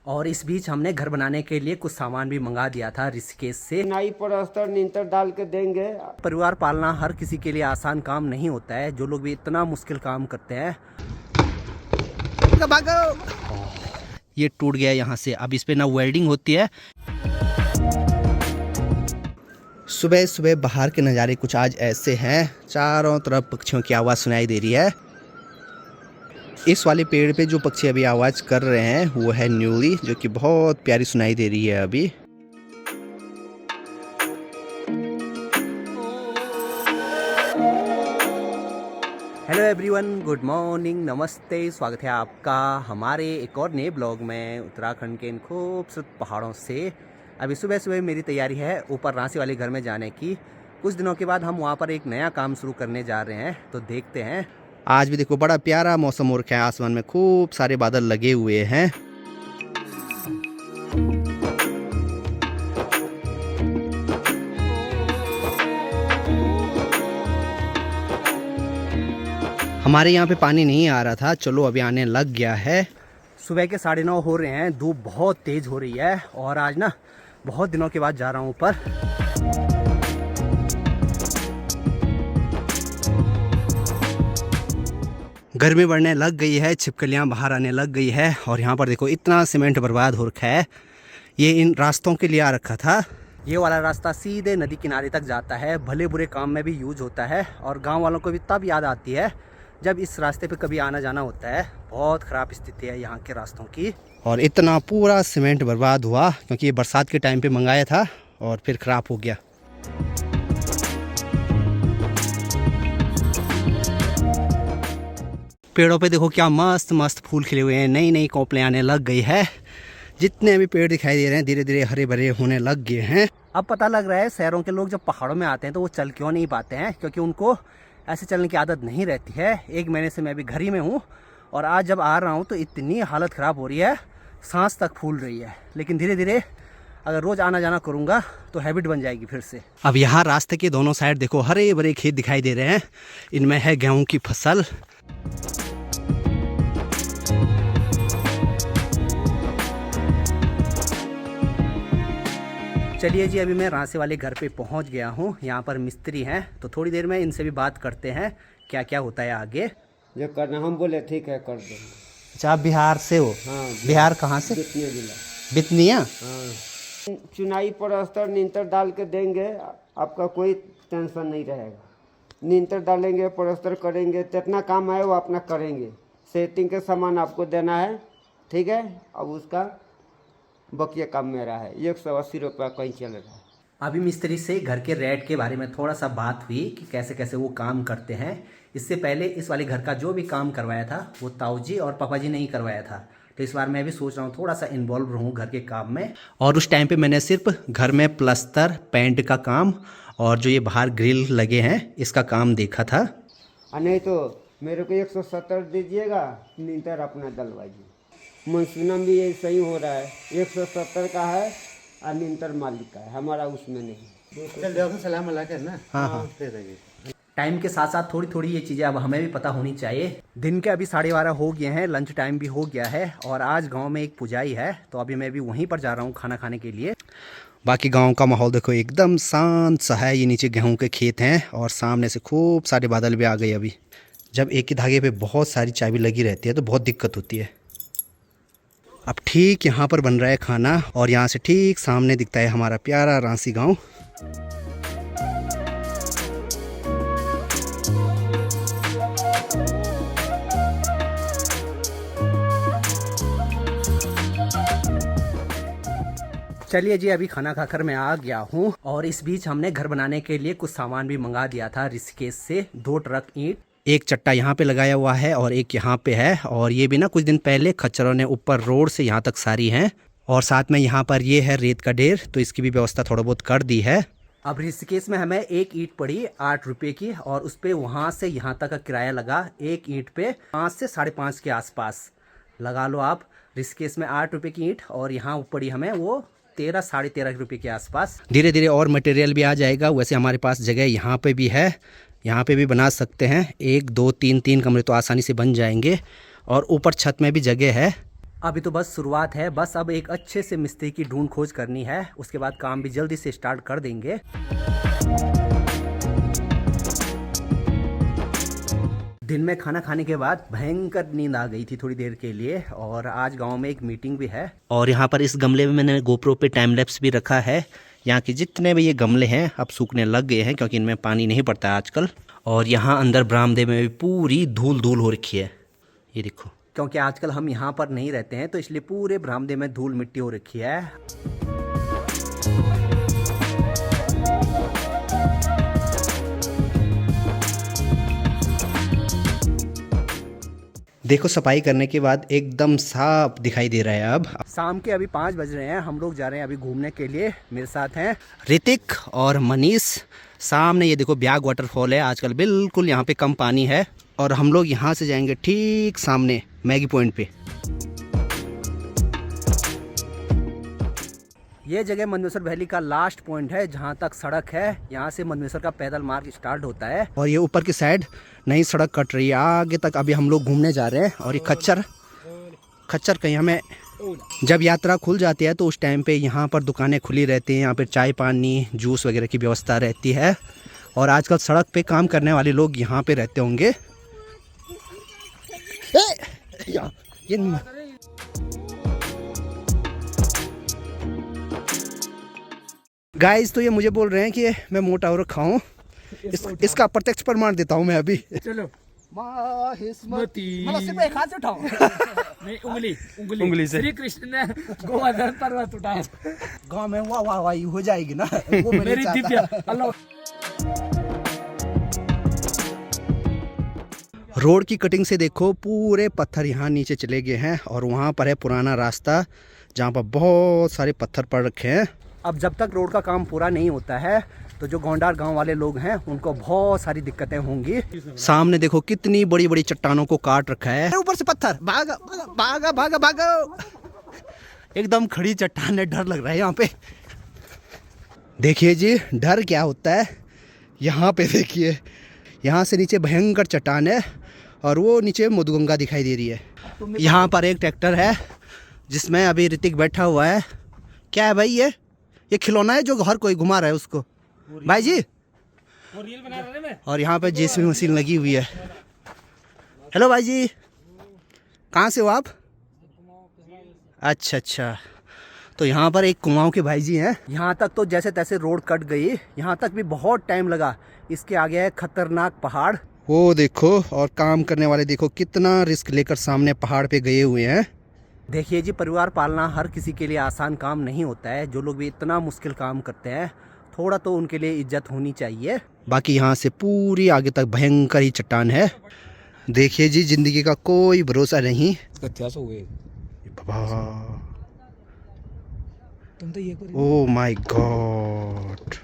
और इस बीच हमने घर बनाने के लिए कुछ सामान भी मंगा दिया था ऋषिकेश से। नाई प्लास्टर नींतर डाल के देंगे। परिवार पालना हर किसी के लिए आसान काम नहीं होता है, जो लोग भी इतना मुश्किल काम करते हैं। ये टूट गया यहाँ से, अब इस पे ना वेल्डिंग होती है। सुबह सुबह बाहर के नज़ारे कुछ आज ऐसे हैं, चारों तरफ पक्षियों की आवाज़ सुनाई दे रही है। इस वाले पेड़ पे जो पक्षी अभी आवाज़ कर रहे हैं वो है न्यूली, जो कि बहुत प्यारी सुनाई दे रही है अभी। हेलो एवरीवन, गुड मॉर्निंग, नमस्ते, स्वागत है आपका हमारे एक और नए ब्लॉग में उत्तराखंड के इन खूबसूरत पहाड़ों से। अभी सुबह सुबह मेरी तैयारी है ऊपर रांसी वाले घर में जाने की। कुछ दिनों के बाद हम वहाँ पर एक नया काम शुरू करने जा रहे हैं, तो देखते हैं। आज भी देखो बड़ा प्यारा मौसम हो रखा है, आसमान में खूब सारे बादल लगे हुए हैं। हमारे यहाँ पे पानी नहीं आ रहा था, चलो अभी आने लग गया है। सुबह के 9:30 हो रहे हैं, धूप बहुत तेज़ हो रही है और आज ना बहुत दिनों के बाद जा रहा हूँ ऊपर। गर्मी बढ़ने लग गई है, छिपकलियाँ बाहर आने लग गई है और यहाँ पर देखो इतना सीमेंट बर्बाद हो रखा है। ये इन रास्तों के लिए आ रखा था। ये वाला रास्ता सीधे नदी किनारे तक जाता है, भले बुरे काम में भी यूज होता है और गांव वालों को भी तब याद आती है जब इस रास्ते पे कभी आना जाना होता है। बहुत ख़राब स्थिति है यहाँ के रास्तों की और इतना पूरा सीमेंट बर्बाद हुआ क्योंकि ये बरसात के टाइम पे मंगाया था और फिर ख़राब हो गया। पेड़ों पे देखो क्या मस्त मस्त फूल खिले हुए हैं, नई नई कोपलें आने लग गई है। जितने भी पेड़ दिखाई दे रहे हैं धीरे धीरे हरे भरे होने लग गए हैं। अब पता लग रहा है शहरों के लोग जब पहाड़ों में आते हैं तो वो चल क्यों नहीं पाते हैं, क्योंकि उनको ऐसे चलने की आदत नहीं रहती है। 1 महीने से मैं अभी घर ही में हूँ और आज जब आ रहा हूँ तो इतनी हालत ख़राब हो रही है, सांस तक फूल रही है। लेकिन धीरे धीरे अगर रोज़ आना जाना करूँगा तो हैबिट बन जाएगी फिर से। अब यहाँ रास्ते के दोनों साइड देखो हरे भरे खेत दिखाई दे रहे हैं, इनमें है गेहूँ की फसल। चलिए जी, अभी मैं रांसी वाले घर पे पहुंच गया हूं। यहाँ पर मिस्त्री हैं तो थोड़ी देर में इनसे भी बात करते हैं क्या क्या होता है आगे। जो करना हम बोले ठीक है कर देंगे। अच्छा, आप बिहार से हो? हाँ। बिहार कहाँ से? बितनिया जिला। बितनिया? हाँ। चुनाई प्लास्टर नींतर डाल के देंगे, आपका कोई टेंशन नहीं रहेगा। नींतर डालेंगे, प्लास्टर करेंगे, जितना काम है वो अपना करेंगे। सेटिंग के सामान आपको देना है, ठीक है। अब उसका बकिया काम मेरा है। 180 रुपया कहीं चल रहा है। अभी मिस्त्री से घर के रेट के बारे में थोड़ा सा बात हुई कि कैसे कैसे वो काम करते हैं। इससे पहले इस वाले घर का जो भी काम करवाया था वो ताऊ जी और पापा जी ने ही करवाया था, तो इस बार मैं भी सोच रहा हूँ थोड़ा सा इन्वॉल्व रहूँ घर के काम में। और उस टाइम पे मैंने सिर्फ घर में प्लस्तर पेंट का काम और जो ये बाहर ग्रिल लगे हैं इसका काम देखा था। नहीं तो मेरे को 170 दीजिएगा, नींतर अपना डलवाइए। मानसून भी ऐसा ही हो रहा है, 170 का है और नींतर मालिक का है, हमारा उसमें नहीं। सलाम है ना। हाँ। टाइम के साथ साथ थोड़ी थोड़ी ये चीज़ें अब हमें भी पता होनी चाहिए। दिन के अभी 12:30 हो गए हैं, लंच टाइम भी हो गया है और आज गांव में एक पुजाई है, तो अभी मैं भी वहीं पर जा रहा हूँ खाना खाने के लिए। बाकी गांव का माहौल देखो एकदम शांत सा है। ये नीचे गेहूं के खेत हैं और सामने से खूब सारे बादल भी आ गए। अभी जब एक ही धागे पे बहुत सारी चाबी लगी रहती है तो बहुत दिक्कत होती है। अब ठीक यहाँ पर बन रहा है खाना और यहाँ से ठीक सामने दिखता है हमारा प्यारा रांसी गांव। चलिए जी, अभी खाना खाकर मैं आ गया हूँ और इस बीच हमने घर बनाने के लिए कुछ सामान भी मंगा दिया था ऋषिकेश से। 2 ट्रक ईंट, एक चट्टा यहाँ पे लगाया हुआ है और एक यहाँ पे है। और ये भी ना कुछ दिन पहले खच्चरों ने ऊपर रोड से यहाँ तक सारी हैं। और साथ में यहाँ पर ये है रेत का ढेर, तो इसकी भी व्यवस्था थोड़ा बहुत कर दी है। अब ऋषिकेश में हमें एक ईंट पड़ी 8 रुपये की और उस पर वहाँ से यहाँ तक का किराया लगा एक ईंट पे 5 से 5.5 के आसपास लगा लो आप। ऋषिकेश में 8 रुपये की ईंट और यहाँ पड़ी हमें वो 13 साढ़े 13 रुपये के आसपास। धीरे धीरे और मटेरियल भी आ जाएगा। वैसे हमारे पास जगह यहाँ पे भी है, यहाँ पे भी बना सकते हैं। 1 2 3 कमरे तो आसानी से बन जाएंगे और ऊपर छत में भी जगह है। अभी तो बस शुरुआत है, बस अब एक अच्छे से मिस्त्री की ढूंढ खोज करनी है, उसके बाद काम भी जल्दी से स्टार्ट कर देंगे। दिन में खाना खाने के बाद भयंकर नींद आ गई थी थोड़ी देर के लिए, और आज गांव में एक मीटिंग भी है। और यहाँ पर इस गमले में मैंने गोप्रो पे टाइम लैप्स भी रखा है। यहाँ के जितने भी ये गमले हैं अब सूखने लग गए हैं, क्योंकि इनमें पानी नहीं पड़ता आजकल। और यहाँ अंदर बरामदे में भी पूरी धूल धूल हो रखी है, ये देखो। क्योंकि आजकल हम यहाँ पर नहीं रहते हैं, तो इसलिए पूरे बरामदे में धूल मिट्टी हो रखी है। देखो सफाई करने के बाद एकदम साफ दिखाई दे रहा है। अब शाम के अभी 5 बज रहे हैं, हम लोग जा रहे हैं अभी घूमने के लिए। मेरे साथ हैं ऋतिक और मनीष। सामने ये देखो ब्याग वाटरफॉल है, आजकल बिल्कुल यहाँ पे कम पानी है। और हम लोग यहाँ से जाएंगे ठीक सामने मैगी पॉइंट पे। ये जगह मंदमेश्वर वैली का लास्ट पॉइंट है, जहाँ तक सड़क है। यहाँ से मंदमेश्वर का पैदल मार्ग स्टार्ट होता है, और ये ऊपर की साइड नई सड़क कट रही है आगे तक। अभी हम लोग घूमने जा रहे हैं। और ये खच्चर कहीं हमें जब यात्रा खुल जाती है तो उस टाइम पे यहाँ पर दुकानें खुली रहती हैं। यहाँ पर चाय पानी जूस वगैरह की व्यवस्था रहती है। और आजकल सड़क पे काम करने वाले लोग यहाँ पे रहते होंगे। गाइस तो ये मुझे बोल रहे हैं कि मैं मोटा हो रखा हूँ। इसका प्रत्यक्ष प्रमाण देता हूँ मैं अभी। चलो मतलब सिर्फ एक हाथ से उठाओ। नहीं, उंगली से। श्री कृष्ण ने गोवर्धन पर्वत उठाया। गाँव में वाह वाह हो जाएगी ना, वो मेरी दिव्या। रोड की कटिंग से देखो पूरे पत्थर यहाँ नीचे चले गए हैं, और वहाँ पर है पुराना रास्ता जहाँ पर बहुत सारे पत्थर पड़ रखे हैं। अब जब तक रोड का काम पूरा नहीं होता है तो जो गोंडार गांव वाले लोग हैं उनको बहुत सारी दिक्कतें होंगी। सामने देखो कितनी बड़ी बड़ी चट्टानों को काट रखा है। ऊपर से पत्थर, भागा भागा भागा भागा। एकदम खड़ी चट्टान है, डर लग रहा है यहाँ पे। देखिए जी डर क्या होता है। यहाँ पे देखिए, यहाँ से नीचे भयंकर चट्टान है, और वो नीचे मधुगंगा दिखाई दे रही है। यहाँ पर एक ट्रैक्टर है जिसमें अभी ऋतिक बैठा हुआ है। क्या है भाई ये खिलौना है जो हर कोई घुमा रहा है उसको, भाई जी। और यहाँ पे जेसीबी मशीन लगी हुई है। हेलो भाई जी, कहाँ से हो आप? अच्छा, तो यहाँ पर एक कुमाऊं के भाई जी हैं। यहाँ तक तो जैसे तैसे रोड कट गई, यहाँ तक भी बहुत टाइम लगा। इसके आगे है खतरनाक पहाड़, वो देखो। और काम करने वाले देखो कितना रिस्क लेकर सामने पहाड़ पे गए हुए हैं। देखिए जी, परिवार पालना हर किसी के लिए आसान काम नहीं होता है। जो लोग भी इतना मुश्किल काम करते हैं, थोड़ा तो उनके लिए इज्जत होनी चाहिए। बाकी यहाँ से पूरी आगे तक भयंकर ही चट्टान है। देखिए जी, जिंदगी का कोई भरोसा नहीं। Oh my God.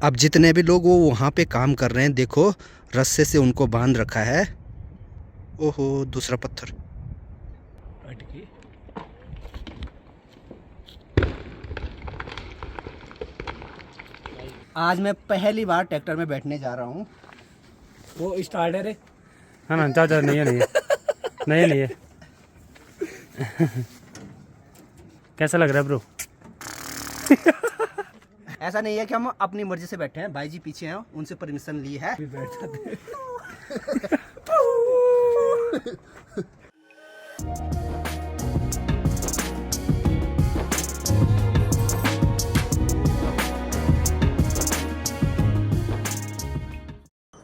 अब जितने भी लोग वो वहाँ पे काम कर रहे हैं, देखो रस्से से उनको बांध रखा है। ओहो, दूसरा पत्थर। आज मैं पहली बार ट्रैक्टर में बैठने जा रहा हूँ। वो स्टार्टर है ना चाचा, नहीं है। कैसा लग रहा है ब्रो? ऐसा नहीं है कि हम अपनी मर्जी से बैठे हैं, भाई जी पीछे हैं, उनसे परमिशन ली है।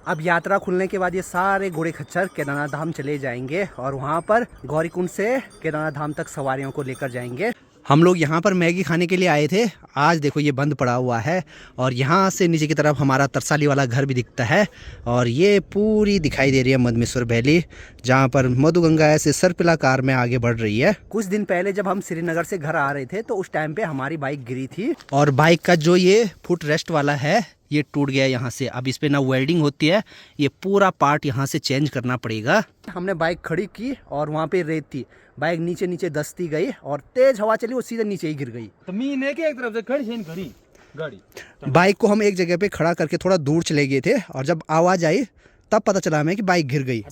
अब यात्रा खुलने के बाद ये सारे घोड़े खच्चर केदारनाथ धाम चले जाएंगे, और वहाँ पर गौरीकुंड से केदारनाथ धाम तक सवारियों को लेकर जाएंगे। हम लोग यहाँ पर मैगी खाने के लिए आए थे। आज देखो ये बंद पड़ा हुआ है, और यहाँ से नीचे की तरफ हमारा तरसाली वाला घर भी दिखता है। और ये पूरी दिखाई दे रही है मंदमेश्वर वैली, जहाँ पर मधुगंगा ऐसे सर्पिलाकार में आगे बढ़ रही है। कुछ दिन पहले जब हम श्रीनगर से घर आ रहे थे तो उस टाइम पे हमारी बाइक गिरी थी, और बाइक का जो ये फुट रेस्ट वाला है ये टूट गया यहाँ से। अब इस पे ना वेल्डिंग होती है, ये पूरा पार्ट यहाँ से चेंज करना पड़ेगा। हमने बाइक खड़ी की और वहाँ पे रेत थी, बाइक नीचे नीचे धंसती गई और तेज हवा चली, वो सीधे नीचे ही गिर गई। तो मीन है कि एक तरफ से खड़ी गाड़ी। बाइक को हम एक जगह पे खड़ा करके थोड़ा दूर चले गए थे, और जब आवाज आई तब पता चला हमें कि बाइक गिर गई।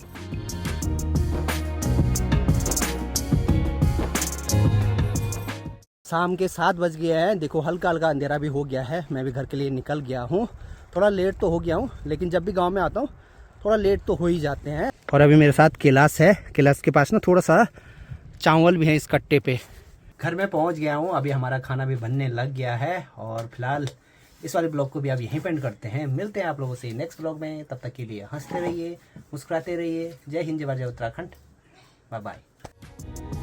शाम के 7 बज गए हैं। देखो हल्का हल्का अंधेरा भी हो गया है। मैं भी घर के लिए निकल गया हूँ। थोड़ा लेट तो हो गया हूँ, लेकिन जब भी गांव में आता हूँ थोड़ा लेट तो हो ही जाते हैं। और अभी मेरे साथ कैलाश है। कैलाश के पास ना थोड़ा सा चावल भी है इस कट्टे पे। घर में पहुँच गया हूँ। अभी हमारा खाना भी बनने लग गया है। और फिलहाल इस वाले ब्लॉग को भी अब यहीं पे एंड करते हैं। मिलते हैं आप लोगों से नेक्स्ट ब्लॉग में। तब तक के लिए हंसते रहिए, मुस्कुराते रहिए। जय हिंद, जय भारत, जय उत्तराखंड। Bye bye.